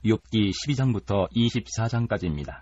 욥기 12장부터 24장까지입니다.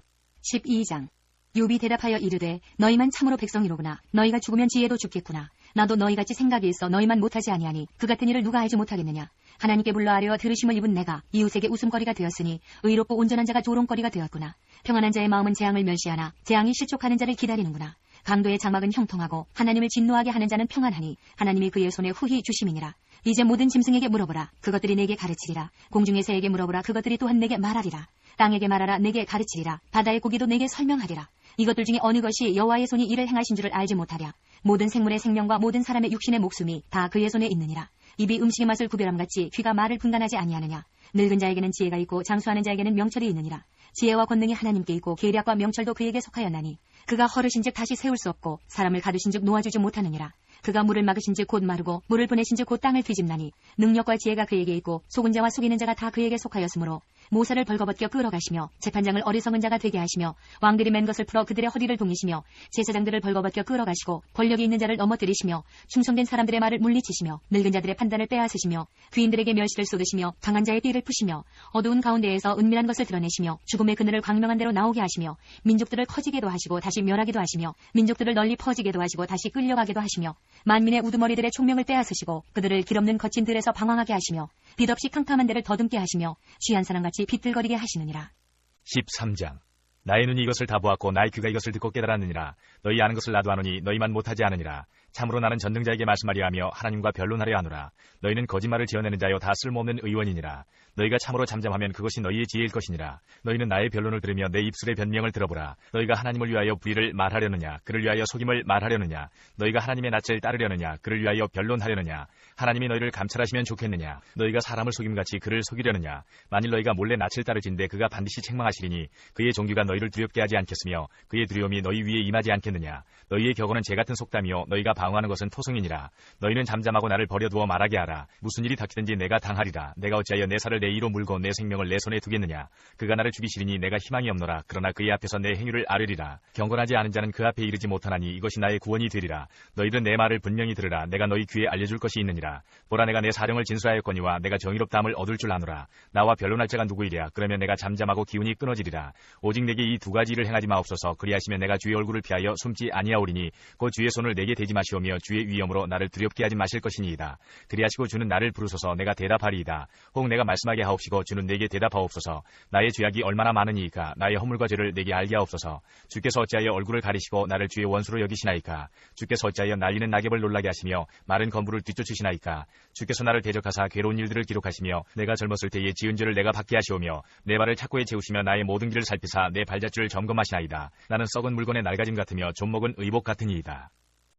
12장. 욥이 대답하여 이르되 너희만 참으로 백성이로구나. 너희가 죽으면 지혜도 죽겠구나. 나도 너희같이 생각이 있어 너희만 못하지 아니하니 그 같은 일을 누가 알지 못하겠느냐. 하나님께 불러 아뢰어 들으심을 입은 내가 이웃에게 웃음거리가 되었으니 의롭고 온전한 자가 조롱거리가 되었구나. 평안한 자의 마음은 재앙을 멸시하나 재앙이 실족하는 자를 기다리는구나. 강도의 장막은 형통하고 하나님을 진노하게 하는 자는 평안하니 하나님이 그의 손에 후히 주심이니라. 이제 모든 짐승에게 물어보라. 그것들이 내게 가르치리라. 공중의 새에게 물어보라. 그것들이 또한 내게 말하리라. 땅에게 말하라. 내게 가르치리라. 바다의 고기도 내게 설명하리라. 이것들 중에 어느 것이 여호와의 손이 이를 행하신 줄을 알지 못하랴. 모든 생물의 생명과 모든 사람의 육신의 목숨이 다 그의 손에 있느니라. 입이 음식의 맛을 구별함같이 귀가 말을 분간하지 아니하느냐. 늙은 자에게는 지혜가 있고 장수하는 자에게는 명철이 있느니라. 지혜와 권능이 하나님께 있고 계략과 명철도 그에게 속하였나니 그가 허르신즉 다시 세울 수 없고 사람을 가두신즉 놓아주지 못하느니라. 그가 물을 막으신즉 곧 마르고 물을 보내신즉 곧 땅을 뒤집나니 능력과 지혜가 그에게 있고 속은 자와 속이는 자가 다 그에게 속하였으므로 모사를 벌거벗겨 끌어가시며 재판장을 어리석은 자가 되게 하시며 왕들이 맨 것을 풀어 그들의 허리를 동이시며 제사장들을 벌거벗겨 끌어가시고 권력이 있는 자를 넘어뜨리시며 충성된 사람들의 말을 물리치시며 늙은 자들의 판단을 빼앗으시며 귀인들에게 멸시를 쏟으시며 강한 자의 띠를 푸시며 어두운 가운데에서 은밀한 것을 드러내시며 죽음의 그늘을 광명한 대로 나오게 하시며 민족들을 커지게도 하시고 다시 멸하게도 하시며 민족들을 널리 퍼지게도 하시고 다시 끌려가게도 하시며 만민의 우두머리들의 총명을 빼앗으시고 그들을 길없는 거친 들에서 방황하게 하시며 빛 없이 캄캄한 데를 더듬게 하시며 취한 사람같이 비틀거리게 하시느니라. 13장. 나의 눈이 이것을 다 보았고 나의 귀가 이것을 듣고 깨달았느니라. 너희 아는 것을 나도 아노니 너희만 못하지 않으니라. 참으로 나는 전능자에게 말씀하려 하며 하나님과 변론하려 하노라. 너희는 거짓말을 지어내는 자여 다 쓸모없는 의원이니라. 너희가 참으로 잠잠하면 그것이 너희의 지혜일 것이니라. 너희는 나의 변론을 들으며 내 입술의 변명을 들어보라. 너희가 하나님을 위하여 불의를 말하려느냐 그를 위하여 속임을 말하려느냐. 너희가 하나님의 낯을 따르려느냐 그를 위하여 변론하려느냐. 하나님이 너희를 감찰하시면 좋겠느냐. 너희가 사람을 속임같이 그를 속이려느냐. 만일 너희가 몰래 낯을 따르진대 그가 반드시 책망하시리니 그의 종교가 너희를 두렵게 하지 않겠으며 그의 두려움이 너희 위에 임하지 않겠느냐. 너희의 격언은 재같은 속담이요 너희가 방어하는 것은 토성이니라. 너희는 잠잠하고 나를 버려두어 말하게 하라. 무슨 일이 닥치든지 내가 당하리라. 내가 어찌하여 내 살을 내 이로 물고 내 생명을 내 손에 두겠느냐. 그가 나를 죽이시리니 내가 희망이 없노라. 그러나 그의 앞에서 내 행위를 아뢰리라. 경건하지 않은 자는 그 앞에 이르지 못하나니 이것이 나의 구원이 되리라. 너희는 내 말을 분명히 들으라. 내가 너희 귀에 알려줄 것이 있느니라. 보라 내가 내 사령을 진술하였거니와 내가 정의롭다함을 얻을 줄 아노라. 나와 변론할 자가 누구이랴. 그러면 내가 잠잠하고 기운이 끊어지리라. 오직 내게 이 두 가지 일을 행하지 마옵소서. 그리하시면 내가 주의 얼굴을 피하여 숨지 아니하오리니 곧 주의 손을 내게 대지 마시오며 주의 위엄으로 나를 두렵게 하지 마실 것이니이다. 그리하시고 주는 나를 부르소서. 내가 대답하리이다. 혹 내가 말씀하게 하옵시고 주는 내게 대답하옵소서. 나의 죄악이 얼마나 많으니이까. 나의 허물과 죄를 내게 알게 하옵소서. 주께서 어찌하여 얼굴을 가리시고 나를 주의 원수로 여기시나이까. 주께서 어찌하여 날리는 낙엽을 놀라게 하시며 마른 건물을 뒤쫓으시나이까. 주께서 나를 대적하사 괴로운 일들을 기록하시며 내가 젊었을 때의 지은 죄를 내가 받게 하시오며 내 발을 착고에 채우시며 나의 모든 길을 살피사 내 발자취를 점검하시나이다. 나는 썩은 물건의 낡아짐 같으며 좀먹은 의복 같으니이다.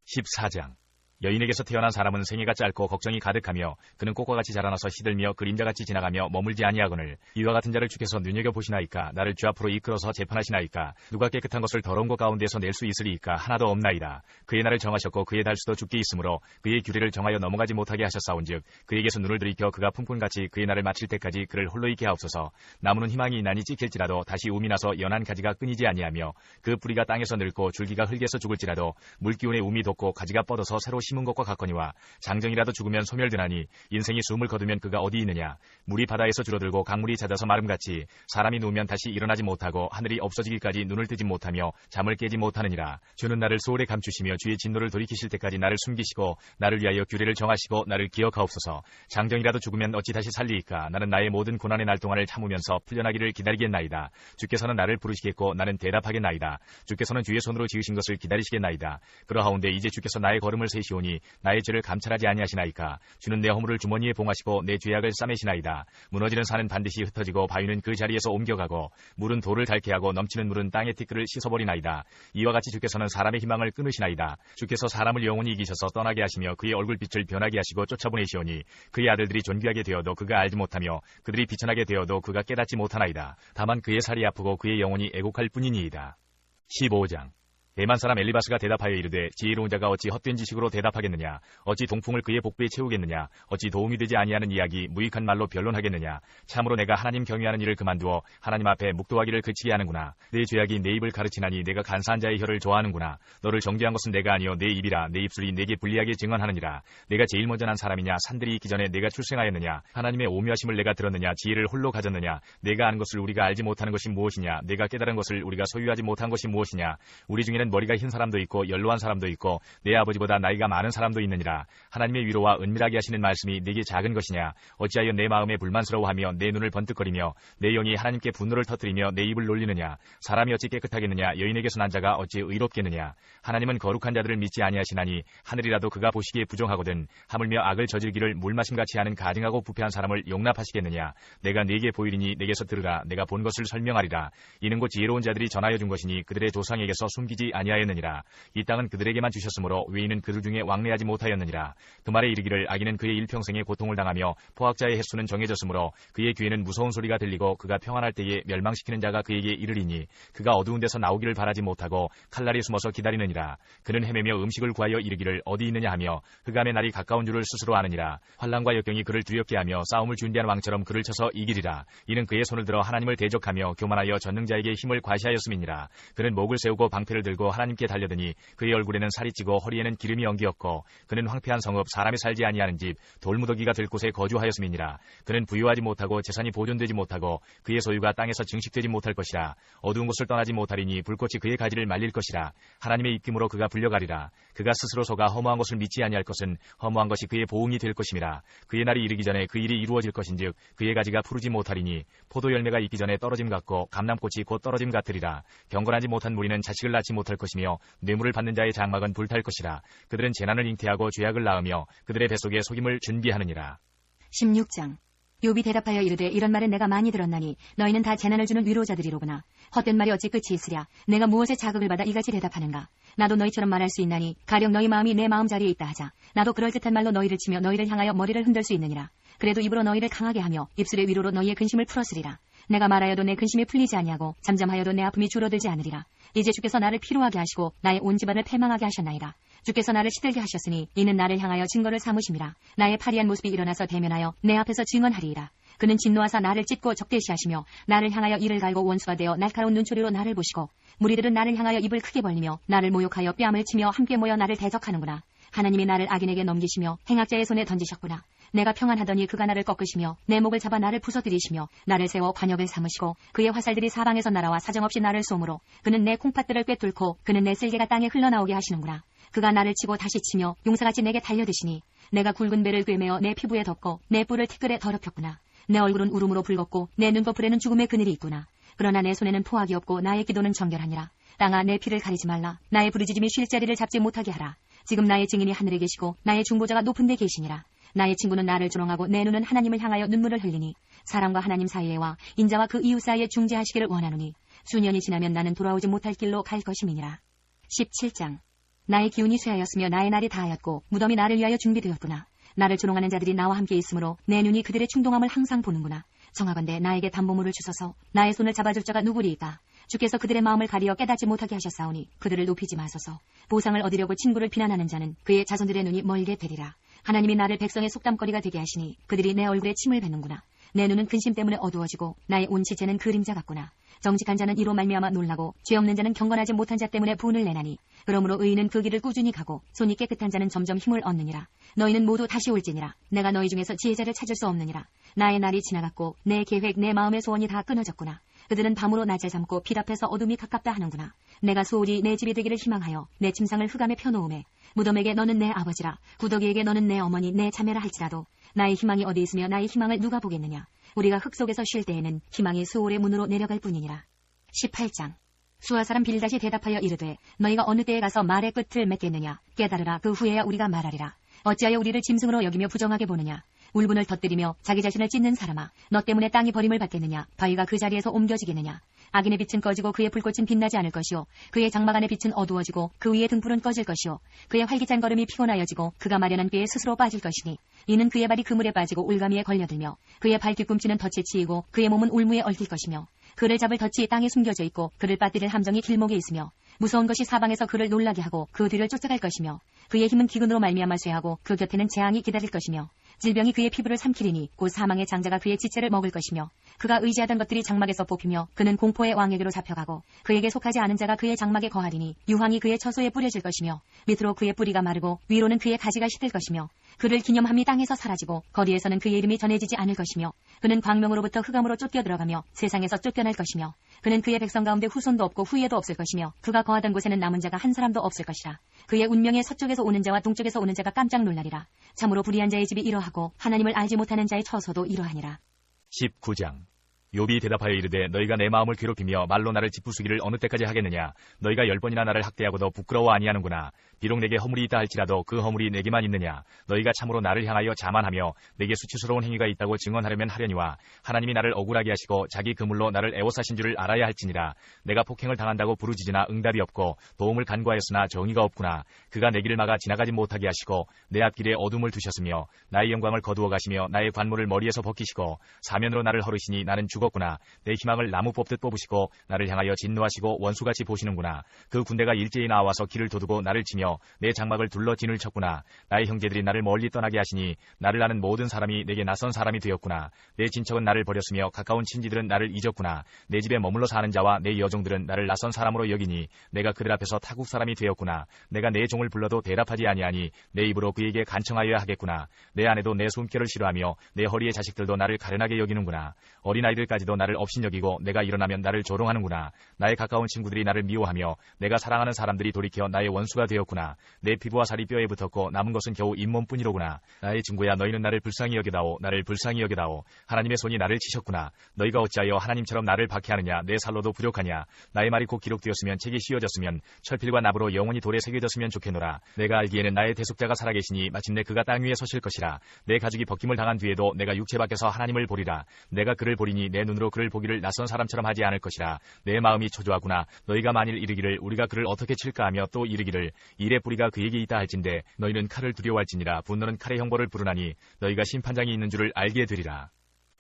14장. 여인에게서 태어난 사람은 생애가 짧고 걱정이 가득하며 그는 꽃과 같이 자라나서 시들며 그림자같이 지나가며 머물지 아니하거늘 이와 같은 자를 주께서 눈여겨보시나이까. 나를 주 앞으로 이끌어서 재판하시나이까. 누가 깨끗한 것을 더러운 것 가운데서 낼 수 있으리이까. 하나도 없나이다. 그의 날을 정하셨고 그의 달수도 죽게 있으므로 그의 규례를 정하여 넘어가지 못하게 하셨사온즉 그에게서 눈을 들이켜 그가 품꾼같이 그의 날을 마칠 때까지 그를 홀로 있게 하옵소서. 나무는 희망이 있나니 찍힐지라도 다시 움이 나서 연한 가지가 끊이지 아니하며 그 뿌리가 땅에서 늙고 줄기가 흙에서 죽을지라도 물기운에 움이 돋고 가지가 뻗어서 새로 심은 것과 같거니와 장정이라도 죽으면 소멸되나니 인생이 숨을 거두면 그가 어디 있느냐. 물이 바다에서 줄어들고 강물이 잦아서 마름같이 사람이 누우면 다시 일어나지 못하고 하늘이 없어지기까지 눈을 뜨지 못하며 잠을 깨지 못하느니라. 주는 나를 소홀에 감추시며 주의 진노를 돌이키실 때까지 나를 숨기시고 나를 위하여 규례를 정하시고 나를 기억하옵소서. 장정이라도 죽으면 어찌 다시 살리이까. 나는 나의 모든 고난의 날 동안을 참으면서 풀려나기를 기다리겠나이다. 주께서는 나를 부르시겠고 나는 대답하겠나이다. 주께서는 주의 손으로 지으신 것을 기다리시겠나이다. 그러하온데 이제 주께서 나의 걸음을 세시오니 나의 죄를 감찰하지 아니하시나이까. 주는 내 허물을 주머니에 봉하시고 내 죄악을 싸매시나이다. 무너지는 산은 반드시 흩어지고 바위는 그 자리에서 옮겨가고 물은 돌을 닳게 하고 넘치는 물은 땅의 티끌을 씻어버리나이다. 이와 같이 주께서는 사람의 희망을 끊으시나이다. 주께서 사람을 영원히 이기셔서 떠나게 하시며 그의 얼굴빛을 변하게 하시고 쫓아보내시오니 그의 아들들이 존귀하게 되어도 그가 알지 못하며 그들이 비천하게 되어도 그가 깨닫지 못하나이다. 다만 그의 살이 아프고 그의 영혼이 애곡할 뿐이니이다. 15장. 대만 사람 엘리바스가 대답하여 이르되 지혜로운 자가 어찌 헛된 지식으로 대답하겠느냐. 어찌 동풍을 그의 복부에 채우겠느냐. 어찌 도움이 되지 아니하는 이야기 무익한 말로 변론하겠느냐. 참으로 내가 하나님 경외하는 일을 그만두어 하나님 앞에 묵도하기를 그치게 하는구나. 내 죄악이 내 입을 가르치나니 내가 간사한 자의 혀를 좋아하는구나. 너를 정죄한 것은 내가 아니요 내 입이라. 내 입술이 내게 불리하게 증언하느니라. 내가 제일 먼저 난 사람이냐. 산들이 있기 전에 내가 출생하였느냐. 하나님의 오묘하심을 내가 들었느냐. 지혜를 홀로 가졌느냐. 내가 아는 것을 우리가 알지 못하는 것이 무엇이냐. 내가 깨달은 것을 우리가 소유하지 못한 것이 무엇이냐. 우리 중에는 머리가 흰 사람도 있고 연로한 사람도 있고 내 아버지보다 나이가 많은 사람도 있느니라. 하나님의 위로와 은밀하게 하시는 말씀이 내게 작은 것이냐. 어찌하여 내 마음에 불만스러워하며 내 눈을 번뜩거리며 내 영이 하나님께 분노를 터뜨리며 내 입을 놀리느냐. 사람이 어찌 깨끗하겠느냐. 여인에게서 난 자가 어찌 의롭겠느냐. 하나님은 거룩한 자들을 믿지 아니하시나니 하늘이라도 그가 보시기에 부정하거든. 하물며 악을 저질기를 물마심같이 하는 가증하고 부패한 사람을 용납하시겠느냐. 내가 네게 보이리니 내게서 들으라. 내가 본 것을 설명하리라. 이는 곧 지혜로운 자들이 전하여 준 것이니 그들의 조상에게서 숨기지 아니하였느니라. 이 땅은 그들에게만 주셨으므로 외인은 그들 중에 왕래하지 못하였느니라. 그 말에 이르기를 악인은 그의 일평생에 고통을 당하며 포악자의 횟수는 정해졌으므로 그의 귀에는 무서운 소리가 들리고 그가 평안할 때에 멸망시키는 자가 그에게 이르리니 그가 어두운 데서 나오기를 바라지 못하고 칼날이 숨어서 기다리느니라. 그는 헤매며 음식을 구하여 이르기를 어디 있느냐 하며 흑암의 날이 가까운 줄을 스스로 아느니라. 환난과 역경이 그를 두렵게 하며 싸움을 준비한 왕처럼 그를 쳐서 이기리라. 이는 그의 손을 들어 하나님을 대적하며 교만하여 전능자에게 힘을 과시하였음이니라. 그는 목을 세우고 방패를 들고 하나님께 달려드니 그의 얼굴에는 살이 찌고 허리에는 기름이 엉기었고 그는 황폐한 성읍 사람이 살지 아니하는 집 돌무더기가 들 곳에 거주하였음이니라. 그는 부유하지 못하고 재산이 보존되지 못하고 그의 소유가 땅에서 증식되지 못할 것이라. 어두운 곳을 떠나지 못하리니 불꽃이 그의 가지를 말릴 것이라. 하나님의 입김으로 그가 불려가리라. 그가 스스로 속아 허무한 것을 믿지 아니할 것은 허무한 것이 그의 보응이 될 것임이라. 그의 날이 이르기 전에 그 일이 이루어질 것인즉 그의 가지가 푸르지 못하리니 포도 열매가 있기 전에 떨어짐 같고 감람꽃이 곧 떨어짐 같으리라. 경건하지 못한 무리는 자식을 낳지 못할 것이며 뇌물을 받는 자의 장막은 불탈 것이라. 그들은 재난을 잉태하고 죄악을 낳으며 그들의 뱃속에 속임을 준비하느니라. 16장. 욥이 대답하여 이르되 이런 말은 내가 많이 들었나니 너희는 다 재난을 주는 위로자들이로구나. 헛된 말이 어찌 끝이 있으랴. 내가 무엇에 자극을 받아 이같이 대답하는가. 나도 너희처럼 말할 수 있나니 가령 너희 마음이 내 마음 자리에 있다 하자. 나도 그럴듯한 말로 너희를 치며 너희를 향하여 머리를 흔들 수 있느니라. 그래도 입으로 너희를 강하게 하며 입술의 위로로 너희의 근심을 풀었으리라. 내가 말하여도 내 근심이 풀리지 아니하고 잠잠하여도 내 아픔이 줄어들지 않으리라. 이제 주께서 나를 피로하게 하시고 나의 온 집안을 패망하게 하셨나이다. 주께서 나를 시들게 하셨으니 이는 나를 향하여 증거를 삼으심이라. 나의 파리한 모습이 일어나서 대면하여 내 앞에서 증언하리이다. 그는 진노하사 나를 찢고 적대시하시며 나를 향하여 이를 갈고 원수가 되어 날카로운 눈초리로 나를 보시고 무리들은 나를 향하여 입을 크게 벌리며 나를 모욕하여 뺨을 치며 함께 모여 나를 대적하는구나. 하나님이 나를 악인에게 넘기시며 행악자의 손에 던지셨구나. 내가 평안하더니 그가 나를 꺾으시며 내 목을 잡아 나를 부서뜨리시며 나를 세워 관역을 삼으시고 그의 화살들이 사방에서 날아와 사정없이 나를 쏘므로 그는 내 콩팥들을 꿰뚫고 그는 내 쓸개가 땅에 흘러나오게 하시는구나. 그가 나를 치고 다시 치며 용사같이 내게 달려드시니 내가 굵은 배를 꿰매어 내 피부에 덮고 내 뿔을 티끌에 더럽혔구나. 내 얼굴은 울음으로 붉었고 내 눈꺼풀에는 죽음의 그늘이 있구나. 그러나 내 손에는 포악이 없고 나의 기도는 정결하니라. 땅아 내 피를 가리지 말라. 나의 부르짖음이 쉴 자리를 잡지 못하게 하라. 지금 나의 증인이 하늘에 계시고 나의 중보자가 높은 데 계시니라. 나의 친구는 나를 조롱하고 내 눈은 하나님을 향하여 눈물을 흘리니 사람과 하나님 사이에와 인자와 그 이웃 사이에 중재하시기를 원하노니 수년이 지나면 나는 돌아오지 못할 길로 갈 것임이니라. 17장. 나의 기운이 쇠하였으며 나의 날이 다하였고 무덤이 나를 위하여 준비되었구나. 나를 조롱하는 자들이 나와 함께 있으므로 내 눈이 그들의 충동함을 항상 보는구나. 정하건대 나에게 담보물을 주소서. 나의 손을 잡아줄 자가 누구리이까. 주께서 그들의 마음을 가리어 깨닫지 못하게 하셨사오니 그들을 높이지 마소서. 보상을 얻으려고 친구를 비난하는 자는 그의 자손들의 눈이 멀게 되리라. 하나님이 나를 백성의 속담거리가 되게 하시니 그들이 내 얼굴에 침을 뱉는구나. 내 눈은 근심 때문에 어두워지고 나의 온 지체는 그림자 같구나. 정직한 자는 이로 말미암아 놀라고 죄 없는 자는 경건하지 못한 자 때문에 분을 내나니 그러므로 의인은 그 길을 꾸준히 가고 손이 깨끗한 자는 점점 힘을 얻느니라. 너희는 모두 다시 올지니라. 내가 너희 중에서 지혜자를 찾을 수 없느니라. 나의 날이 지나갔고 내 계획 내 마음의 소원이 다 끊어졌구나. 그들은 밤으로 낮을 삼고 빛 앞에서 어둠이 가깝다 하는구나. 내가 소홀히 내 집이 되기를 희망하여 내 침상을 흑암에 펴놓음에 무덤에게 너는 내 아버지라 구더기에게 너는 내 어머니 내 자매라 할지라도 나의 희망이 어디 있으며 나의 희망을 누가 보겠느냐. 우리가 흙 속에서 쉴 때에는 희망이 수월의 문으로 내려갈 뿐이니라. 18장. 수아 사람 빌닷이 대답하여 이르되 너희가 어느 때에 가서 말의 끝을 맺겠느냐. 깨달으라. 그 후에야 우리가 말하리라. 어찌하여 우리를 짐승으로 여기며 부정하게 보느냐. 울분을 터뜨리며 자기 자신을 찢는 사람아, 너 때문에 땅이 버림을 받겠느냐. 바위가 그 자리에서 옮겨지겠느냐. 악인의 빛은 꺼지고 그의 불꽃은 빛나지 않을 것이요 그의 장막 안의 빛은 어두워지고 그 위의 등불은 꺼질 것이요 그의 활기찬 걸음이 피곤하여지고 그가 마련한 꾀에 스스로 빠질 것이니 이는 그의 발이 그물에 빠지고 올가미에 걸려들며 그의 발 뒤꿈치는 덫에 치이고 그의 몸은 울무에 얽힐 것이며 그를 잡을 덫이 땅에 숨겨져 있고 그를 빠뜨릴 함정이 길목에 있으며 무서운 것이 사방에서 그를 놀라게 하고 그 뒤를 쫓아갈 것이며 그의 힘은 기근으로 말미암아 쇠하고 그 곁에는 재앙이 기다릴 것이며 질병이 그의 피부를 삼키리니 곧 사망의 장자가 그의 지체를 먹을 것이며 그가 의지하던 것들이 장막에서 뽑히며 그는 공포의 왕에게로 잡혀가고 그에게 속하지 않은 자가 그의 장막에 거하리니 유황이 그의 처소에 뿌려질 것이며 밑으로 그의 뿌리가 마르고 위로는 그의 가지가 시들 것이며 그를 기념함이 땅에서 사라지고 거리에서는 그의 이름이 전해지지 않을 것이며 그는 광명으로부터 흑암으로 쫓겨 들어가며 세상에서 쫓겨날 것이며 그는 그의 백성 가운데 후손도 없고 후예도 없을 것이며 그가 거하던 곳에는 남은 자가 한 사람도 없을 것이라. 그의 운명에 서쪽에서 오는 자와 동쪽에서 오는 자가 깜짝 놀라리라. 참으로 불의한 자의 집이 이러하고 하나님을 알지 못하는 자의 처소도 이러하니라. 19장. 욥이 대답하여 이르되 너희가 내 마음을 괴롭히며 말로 나를 짓부수기를 어느 때까지 하겠느냐. 너희가 10번이나 나를 학대하고도 부끄러워 아니하는구나. 비록 내게 허물이 있다 할지라도 그 허물이 내게만 있느냐. 너희가 참으로 나를 향하여 자만하며 내게 수치스러운 행위가 있다고 증언하려면 하려니와 하나님이 나를 억울하게 하시고 자기 그물로 나를 애워싸신 줄을 알아야 할지니라. 내가 폭행을 당한다고 부르짖으나 응답이 없고 도움을 간구하였으나 정의가 없구나. 그가 내 길을 막아 지나가지 못하게 하시고 내 앞길에 어둠을 두셨으며 나의 영광을 거두어 가시며 나의 관물을 머리에서 벗기시고 사면으로 나를 허르시니 나는 죽었구나. 내 희망을 나무 뽑듯 뽑으시고 나를 향하여 진노하시고 원수같이 보시는구나. 그 군대가 일제히 나와서 길을 도두고 나를 치며 내 장막을 둘러 진을 쳤구나. 나의 형제들이 나를 멀리 떠나게 하시니 나를 아는 모든 사람이 내게 낯선 사람이 되었구나. 내 친척은 나를 버렸으며 가까운 친지들은 나를 잊었구나. 내 집에 머물러 사는 자와 내 여종들은 나를 낯선 사람으로 여기니 내가 그들 앞에서 타국 사람이 되었구나. 내가 내 종을 불러도 대답하지 아니하니 내 입으로 그에게 간청하여야 하겠구나. 내 아내도 내 숨결을 싫어하며 내 허리의 자식들도 나를 가련하게 여기는구나. 어린아이들까지도 나를 업신여기고 내가 일어나면 나를 조롱하는구나. 나의 가까운 친구들이 나를 미워하며 내가 사랑하는 사람들이 돌이켜 나의 원수가 되었구나. 내 피부와 살이 뼈에 붙었고 남은 것은 겨우 잇몸뿐이로구나. 나의 친구야 너희는 나를 불쌍히 여겨다오. 나를 불쌍히 여겨다오. 하나님의 손이 나를 치셨구나. 너희가 어찌하여 하나님처럼 나를 박해하느냐. 내 살로도 부족하냐. 나의 말이 곧 기록되었으면 책이 씌워졌으면 철필과 납으로 영원히 돌에 새겨졌으면 좋겠노라. 내가 알기에는 나의 대속자가 살아계시니 마침내 그가 땅 위에 서실 것이라. 내 가죽이 벗김을 당한 뒤에도 내가 육체 밖에서 하나님을 보리라. 내가 그를 보리니 내 눈으로 그를 보기를 낯선 사람처럼 하지 않을 것이라. 내 마음이 초조하구나. 너희가 만일 이르기를 우리가 그를 어떻게 칠까 하며 또 이르기를 일의 뿌리가 그에게 있다 할진대 너희는 칼을 두려워할지니라. 분노는 칼의 형벌을 부르나니 너희가 심판장이 있는 줄을 알게 되리라.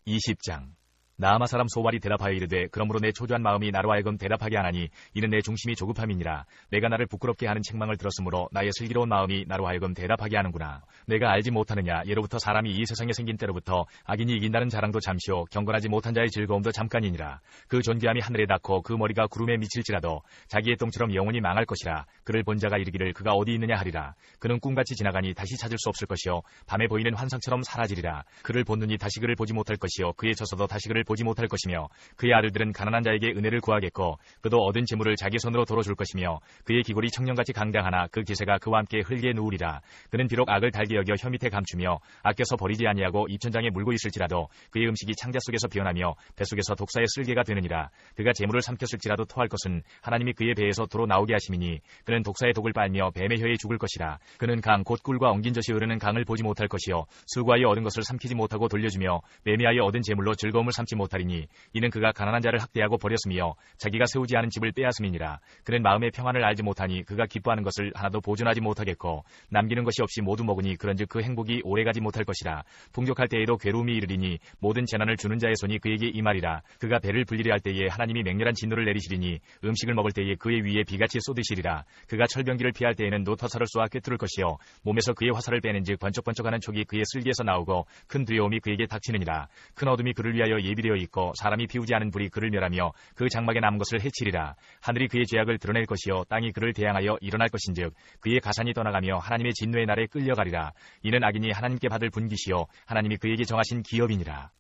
20장. 나아마 사람 소발이 대답하여 이르되 그러므로 내 초조한 마음이 나로 하여금 대답하게 하나니 이는 내 중심이 조급함이니라. 내가 나를 부끄럽게 하는 책망을 들었으므로 나의 슬기로운 마음이 나로 하여금 대답하게 하는구나. 내가 알지 못하느냐. 예로부터 사람이 이 세상에 생긴 때로부터 악인이 이긴다는 자랑도 잠시요 경건하지 못한 자의 즐거움도 잠깐이니라. 그 존귀함이 하늘에 닿고 그 머리가 구름에 미칠지라도 자기의 똥처럼 영원히 망할 것이라. 그를 본 자가 이르기를 그가 어디 있느냐 하리라. 그는 꿈같이 지나가니 다시 찾을 수 없을 것이요 밤에 보이는 환상처럼 사라지리라. 그를 본 눈이 다시 그를 보지 못할 것이요 그의 처소도 다시 그를 보지 못할 것이며 그의 아들들은 가난한 자에게 은혜를 구하겠고 그도 얻은 재물을 자기 손으로 돌어줄 것이며 그의 기골이 청년같이 강당하나 그 기세가 그와 함께 흙에 누우리라. 그는 비록 악을 달게 여겨 혀 밑에 감추며 아껴서 버리지 아니하고 입천장에 물고 있을지라도 그의 음식이 창자 속에서 비어나며 뱃속에서 독사의 쓸개가 되느니라. 그가 재물을 삼켰을지라도 토할 것은 하나님이 그의 배에서 도로 나오게 하심이니 그는 독사의 독을 빨며 뱀의 혀에 죽을 것이라. 그는 강 곧 꿀과 엉긴 젖이 흐르는 강을 보지 못할 것이요 수고하여 얻은 것을 삼키지 못하고 돌려주며 매매하여 얻은 재물로 즐거움을 삼지 못하리니 이는 그가 가난한 자를 학대하고 버렸으며 자기가 세우지 않은 집을 빼앗음이니라. 그는 마음의 평안을 알지 못하니 그가 기뻐하는 것을 하나도 보존하지 못하겠고 남기는 것이 없이 모두 먹으니 그런즉 그 행복이 오래가지 못할 것이라. 풍족할 때에도 괴로움이 이르리니 모든 재난을 주는 자의 손이 그에게 임하리라. 그가 배를 불리려 할 때에 하나님이 맹렬한 진노를 내리시리니 음식을 먹을 때에 그의 위에 비같이 쏟으시리라. 그가 철병기를 피할 때에는 노터사를 쏘아 꿰뚫을 것이요 몸에서 그의 화살을 빼는즉 번쩍번쩍하는 촉이 그의 슬기에서 나오고 큰 두려움이 그에게 닥치느니라. 큰 어둠이 그를 위하여 예비되어 있고 사람이 피우지 않은 불이 그를 멸하며 그 장막에 남은 것을 해치리라. 하늘이 그의 죄악을 드러낼 것이요 땅이 그를 대항하여 일어날 것인즉 그의 가산이 떠나가며 하나님의 진노의 날에 끌려가리라. 이는 악인이 하나님께 받을 분깃이요 하나님이 그에게 정하신 기업이니라.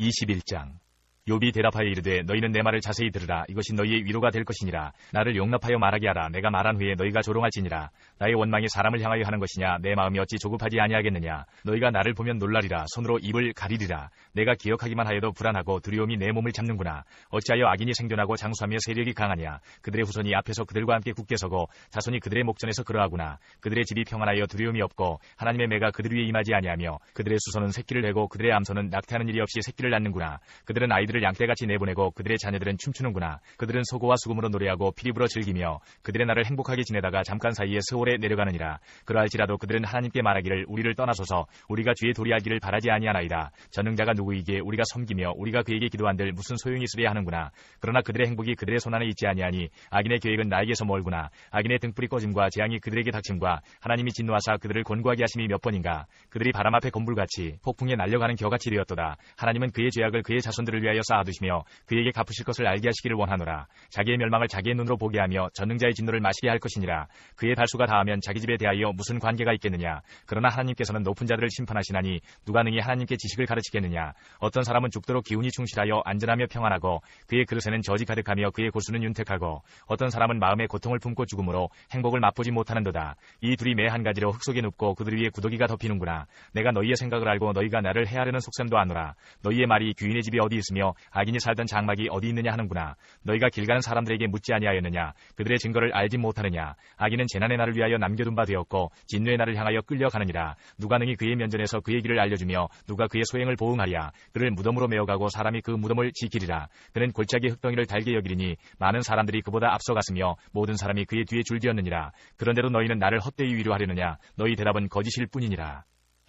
21장. 욥이 대답하여 이르되 너희는 내 말을 자세히 들으라. 이것이 너희의 위로가 될 것이니라. 나를 용납하여 말하게 하라. 내가 말한 후에 너희가 조롱할지니라. 나의 원망이 사람을 향하여 하는 것이냐. 내 마음이 어찌 조급하지 아니하겠느냐. 너희가 나를 보면 놀라리라. 손으로 입을 가리리라. 내가 기억하기만 하여도 불안하고 두려움이 내 몸을 잡는구나. 어찌하여 악인이 생존하고 장수하며 세력이 강하냐. 그들의 후손이 앞에서 그들과 함께 굳게 서고 자손이 그들의 목전에서 그러하구나. 그들의 집이 평안하여 두려움이 없고 하나님의 매가 그들 위에 임하지 아니하며 그들의 수손은 새끼를 내고 그들의 암소는 낙태하는 일이 없이 새끼를 낳는구나. 그들은 아이들을 아이들을 양떼같이 내보내고 그들의 자녀들은 춤추는구나. 그들은 소고와 수금으로 노래하고 피리 불어 즐기며 그들의 날을 행복하게 지내다가 잠깐 사이에 스올에 내려가느니라. 그러할지라도 그들은 하나님께 말하기를 우리를 떠나소서 우리가 주의 도리하기를 바라지 아니하나이다. 전능자가 누구이기에 우리가 섬기며 우리가 그에게 기도한들 무슨 소용이 있으랴 하는구나. 그러나 그들의 행복이 그들의 손안에 있지 아니하니 악인의 계획은 나에게서 멀구나. 악인의 등불이 꺼짐과 재앙이 그들에게 닥침과 하나님이 진노하사 그들을 곤고하게 하심이 몇 번인가. 그들이 바람 앞에 건불같이 폭풍에 날려가는 겨같이 되었도다. 하나님은 그의 죄악을 그의 자손들을 위하여 쌓아두시며 그에게 갚으실 것을 알게 하시기를 원하노라. 자기의 멸망을 자기의 눈으로 보게 하며 전능자의 진노를 마시게 할 것이니라. 그의 발수가 닿으면 자기 집에 대하여 무슨 관계가 있겠느냐. 그러나 하나님께서는 높은 자들을 심판하시나니 누가 능히 하나님께 지식을 가르치겠느냐. 어떤 사람은 죽도록 기운이 충실하여 안전하며 평안하고 그의 그릇에는 저지 가득하며 그의 고수는 윤택하고 어떤 사람은 마음에 고통을 품고 죽음으로 행복을 맛보지 못하는도다. 이 둘이 매 한 가지로 흙 속에 눕고 그들 위에 구더기가 덮이는구나. 내가 너희의 생각을 알고 너희가 나를 해하려는 속셈도 아노라. 너희의 말이 귀인의 집이 어디 있으며 악인이 살던 장막이 어디 있느냐 하는구나. 너희가 길 가는 사람들에게 묻지 아니하였느냐. 그들의 증거를 알지 못하느냐. 악인은 재난의 날을 위하여 남겨둔 바 되었고 진노의 날을 향하여 끌려가느니라. 누가 능히 그의 면전에서 그의 길을 알려주며 누가 그의 소행을 보응하랴. 그를 무덤으로 메어가고 사람이 그 무덤을 지키리라. 그는 골짜기 흙덩이를 달게 여기리니 많은 사람들이 그보다 앞서갔으며 모든 사람이 그의 뒤에 줄지었느니라. 그런데도 너희는 나를 헛되이 위로하려느냐. 너희 대답은 거짓일 뿐이니라.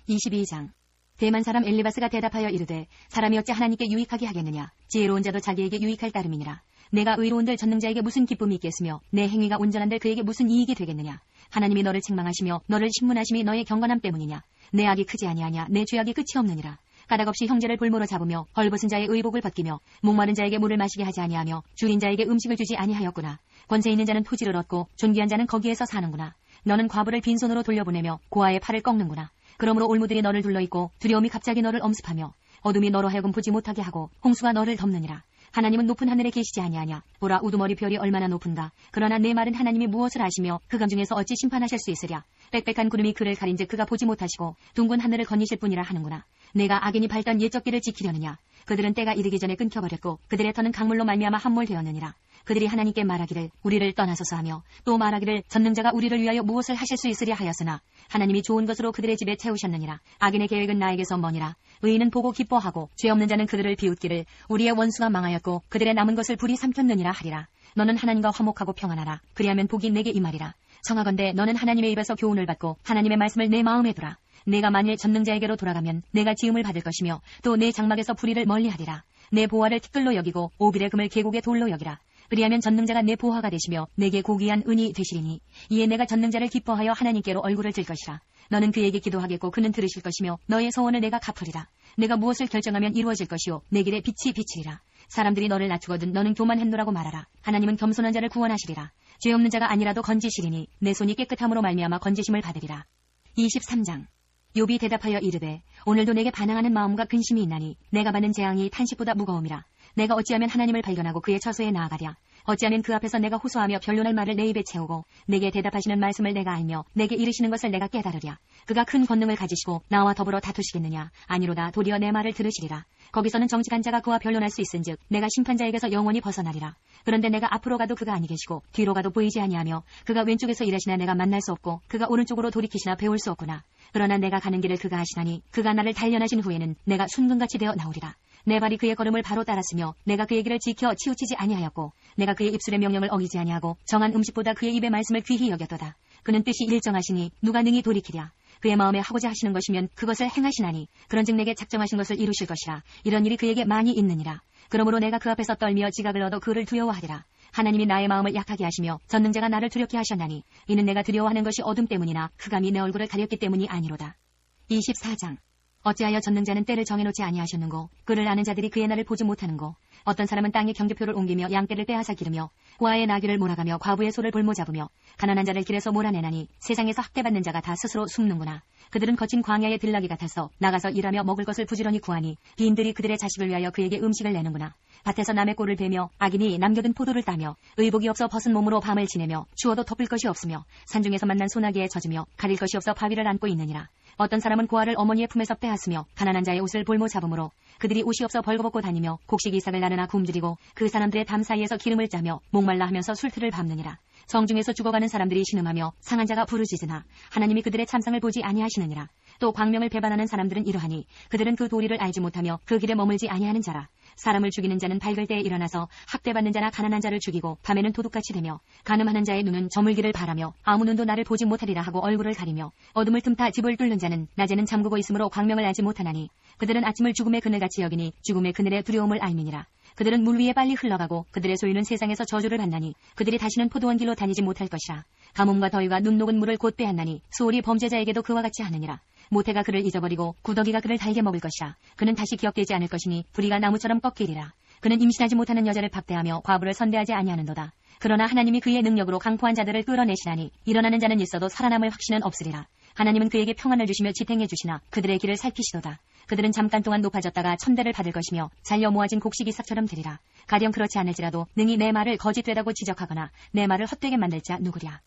22장. 대만 사람 엘리바스가 대답하여 이르되 사람이 어찌 하나님께 유익하게 하겠느냐. 지혜로운 자도 자기에게 유익할 따름이니라. 내가 의로운들 전능자에게 무슨 기쁨이 있겠으며 내 행위가 온전한들 그에게 무슨 이익이 되겠느냐. 하나님이 너를 책망하시며 너를 신문하심이 너의 경건함 때문이냐. 내 악이 크지 아니하냐. 내 죄악이 끝이 없느니라. 까닭없이 형제를 볼모로 잡으며 헐벗은 자의 의복을 벗기며 목마른 자에게 물을 마시게 하지 아니하며 줄인 자에게 음식을 주지 아니하였구나. 권세 있는 자는 토지를 얻고 존귀한 자는 거기에서 사는구나. 너는 과부를 빈손으로 돌려보내며 고아의 팔을 꺾는구나. 그러므로 올무들이 너를 둘러있고 두려움이 갑자기 너를 엄습하며 어둠이 너로 하여금 보지 못하게 하고 홍수가 너를 덮느니라. 하나님은 높은 하늘에 계시지 아니하냐. 보라 우두머리 별이 얼마나 높은가. 그러나 내 말은 하나님이 무엇을 아시며 흑암 중에서 어찌 심판하실 수 있으랴. 빽빽한 구름이 그를 가린즉 그가 보지 못하시고 둥근 하늘을 거니실 뿐이라 하는구나. 내가 악인이 밟던 옛적 길을 지키려느냐. 그들은 때가 이르기 전에 끊겨버렸고 그들의 터는 강물로 말미암아 함몰되었느니라. 그들이 하나님께 말하기를 우리를 떠나소서 하며 또 말하기를 전능자가 우리를 위하여 무엇을 하실 수 있으랴 하였으나 하나님이 좋은 것으로 그들의 집에 채우셨느니라. 악인의 계획은 나에게서 머니라. 의인은 보고 기뻐하고 죄 없는 자는 그들을 비웃기를 우리의 원수가 망하였고 그들의 남은 것을 불이 삼켰느니라 하리라. 너는 하나님과 화목하고 평안하라. 그리하면 복이 내게 임하리라. 청하건대 너는 하나님의 입에서 교훈을 받고 하나님의 말씀을 내 마음에 두라. 내가 만일 전능자에게로 돌아가면 내가 지음을 받을 것이며 또 내 장막에서 불의를 멀리하리라. 내 보화를 티끌로 여기고 오빌의 금을 계곡의 돌로 여기라. 그리하면 전능자가 내 보화가 되시며 내게 고귀한 은이 되시리니 이에 내가 전능자를 기뻐하여 하나님께로 얼굴을 들 것이라. 너는 그에게 기도하겠고 그는 들으실 것이며 너의 소원을 내가 갚으리라. 내가 무엇을 결정하면 이루어질 것이요 내 길에 빛이 비치리라. 사람들이 너를 낮추거든 너는 교만했노라고 말하라. 하나님은 겸손한 자를 구원하시리라. 죄 없는 자가 아니라도 건지시리니 내 손이 깨끗함으로 말미암아 건지심을 받으리라. 23장. 욥이 대답하여 이르되 오늘도 내게 반항하는 마음과 근심이 있나니 내가 받는 재앙이 탄식보다 무거움이라. 내가 어찌하면 하나님을 발견하고 그의 처소에 나아가랴. 어찌하면 그 앞에서 내가 호소하며 변론할 말을 내 입에 채우고 내게 대답하시는 말씀을 내가 알며 내게 이르시는 것을 내가 깨달으랴. 그가 큰 권능을 가지시고 나와 더불어 다투시겠느냐. 아니로다 도리어 내 말을 들으시리라. 거기서는 정직한 자가 그와 변론할 수 있은즉 내가 심판자에게서 영원히 벗어나리라. 그런데 내가 앞으로 가도 그가 아니 계시고 뒤로 가도 보이지 아니하며 그가 왼쪽에서 일하시나 내가 만날 수 없고 그가 오른쪽으로 돌이키시나 배울 수 없구나. 그러나 내가 가는 길을 그가 하시나니 그가 나를 단련하신 후에는 내가 순금같이 되어 나오리라. 내 발이 그의 걸음을 바로 따랐으며 내가 그의 길을 지켜 치우치지 아니하였고 내가 그의 입술의 명령을 어기지 아니하고 정한 음식보다 그의 입의 말씀을 귀히 여겼도다. 그는 뜻이 일정하시니 누가 능히 돌이키랴. 그의 마음에 하고자 하시는 것이면 그것을 행하시나니 그런즉 내게 작정하신 것을 이루실 것이라. 이런 일이 그에게 많이 있느니라. 그러므로 내가 그 앞에서 떨며 지각을 얻어 그를 두려워하리라. 하나님이 나의 마음을 약하게 하시며 전능자가 나를 두렵게 하셨나니 이는 내가 두려워하는 것이 어둠 때문이나 흑암이 내 얼굴을 가렸기 때문이 아니로다. 24장. 어찌하여 전능자는 때를 정해놓지 아니하셨는고 그를 아는 자들이 그의 날을 보지 못하는고 어떤 사람은 땅에 경계표를 옮기며 양떼를 빼앗아 기르며 고아의 나귀를 몰아가며 과부의 소를 볼모 잡으며 가난한 자를 길에서 몰아내나니 세상에서 학대받는 자가 다 스스로 숨는구나. 그들은 거친 광야의 들나귀 같아서 나가서 일하며 먹을 것을 부지런히 구하니 빈들이 그들의 자식을 위하여 그에게 음식을 내는구나. 밭에서 남의 꼴을 베며 악인이 남겨둔 포도를 따며 의복이 없어 벗은 몸으로 밤을 지내며 추워도 덮을 것이 없으며 산중에서 만난 소나기에 젖으며 가릴 것이 없어 바위를 안고 있느니라. 어떤 사람은 고아를 어머니의 품에서 빼앗으며 가난한 자의 옷을 볼모 잡음으로 그들이 옷이 없어 벌거벗고 다니며 곡식 이삭을 나르나 굶주리고 그 사람들의 담 사이에서 기름을 짜며 목말라 하면서 술틀을 밟느니라. 성중에서 죽어가는 사람들이 신음하며 상한 자가 부르짖으나 하나님이 그들의 참상을 보지 아니하시느니라. 또 광명을 배반하는 사람들은 이러하니 그들은 그 도리를 알지 못하며 그 길에 머물지 아니하는 자라. 사람을 죽이는 자는 밝을 때에 일어나서 학대받는 자나 가난한 자를 죽이고 밤에는 도둑같이 되며 간음하는 자의 눈은 저물기를 바라며 아무 눈도 나를 보지 못하리라 하고 얼굴을 가리며 어둠을 틈타 집을 뚫는 자는 낮에는 잠그고 있으므로 광명을 알지 못하나니 그들은 아침을 죽음의 그늘같이 여기니 죽음의 그늘의 두려움을 알미니라. 그들은 물 위에 빨리 흘러가고 그들의 소유는 세상에서 저주를 받나니 그들이 다시는 포도원 길로 다니지 못할 것이라. 가뭄과 더위가 눈 녹은 물을 곧 빼앗나니 수월이 범죄자에게도 그와 같이 하느니라. 모태가 그를 잊어버리고 구더기가 그를 달게 먹을 것이라. 그는 다시 기억되지 않을 것이니 부리가 나무처럼 꺾이리라. 그는 임신하지 못하는 여자를 박대하며 과부를 선대하지 아니하는도다. 그러나 하나님이 그의 능력으로 강포한 자들을 끌어내시나니 일어나는 자는 있어도 살아남을 확신은 없으리라. 하나님은 그에게 평안을 주시며 지탱해 주시나 그들의 길을 살피시도다. 그들은 잠깐 동안 높아졌다가 천대를 받을 것이며 잘려 모아진 곡식 이삭처럼 되리라. 가령 그렇지 않을지라도 능히 내 말을 거짓되다고 지적하거나 내 말을 헛되게 만들 자 누구랴.